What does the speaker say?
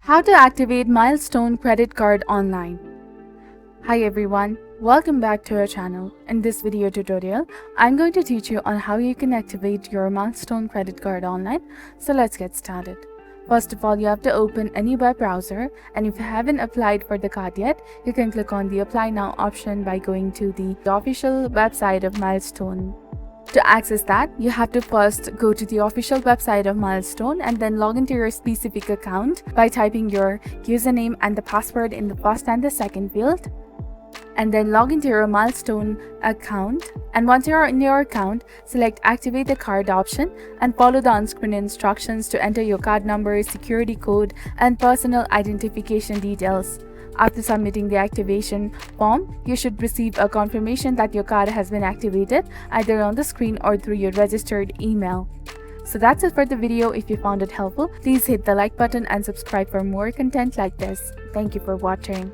How to activate Milestone Credit Card online. Hi everyone, welcome back to our channel. In this video tutorial, I'm going to teach you on how you can activate your Milestone Credit Card online. So let's get started. First of all, you have to open any web browser, and if you haven't applied for the card yet, you can click on the Apply Now option by going to the official website of Milestone. To access that, you have to first go to the official website of Milestone and then log into your specific account by typing your username and the password in the first and the second field. And then log into your Milestone account. And once you're in your account, select Activate the Card option and follow the on-screen instructions to enter your card number, security code, and personal identification details. After submitting the activation form, you should receive a confirmation that your card has been activated either on the screen or through your registered email. So that's it for the video. If you found it helpful, please hit the like button and subscribe for more content like this. Thank you for watching.